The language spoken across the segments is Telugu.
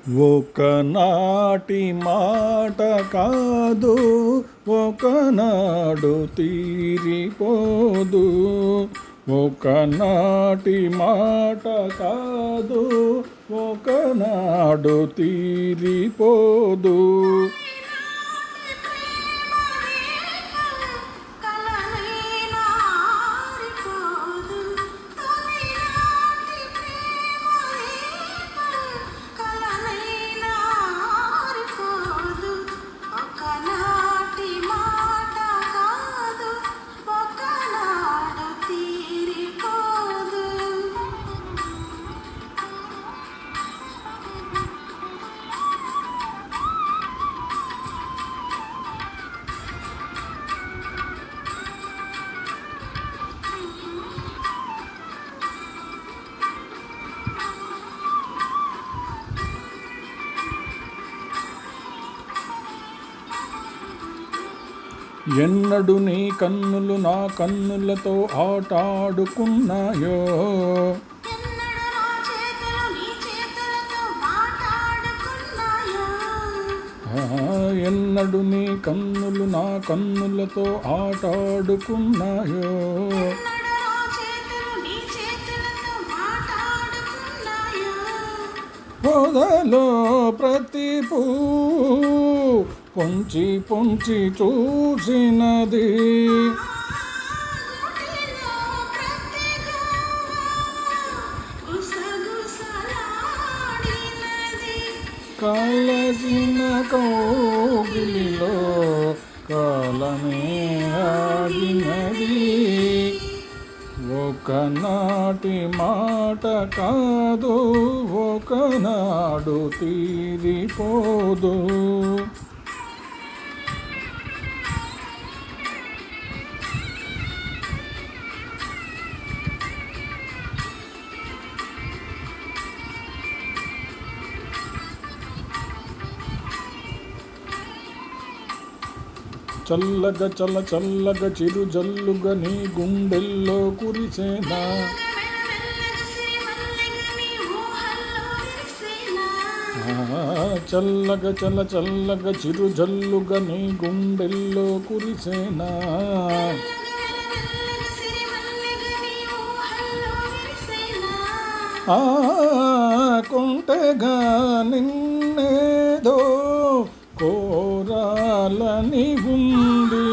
ఒకనాటి మాట కాదు, ఒకనాడు తీరిపోదు. ఒకనాటి మాట కాదు, ఒకనాడు తీరిపోదు. ఎన్నడు నీ కన్నులు నా కన్నులతో ఆటాడుకున్నాయో, ఎన్నడు నీ కన్నులు నా కన్నులతో ఆటాడుకున్నాయో. పొదలో ప్రతి పువ్వు పొంచి పొంచి చూసినది, కలసిన కౌగిలిలో కాలమే ఆగినది. ఒకనాటి మాట కాదు, ఒకనాడు తీరిపోదు. చల్లగా చల్లగా చిరు జల్లుగా నీ గుండెల్లో కురిసేనా, చల్లగా చల్లగా చిరు జల్లుగా నీ గుండెల్లో కురిసేనా. కొంటెగా నిన్నేదో కోరాలని ఉంది,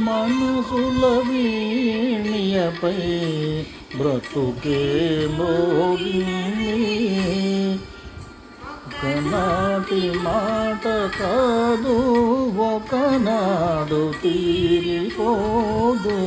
మనసుల వీణియపై బ్రతుకే మోగింది. ఒకనాటి మాట కాదు, ఒకనాడు తీరిపోదు.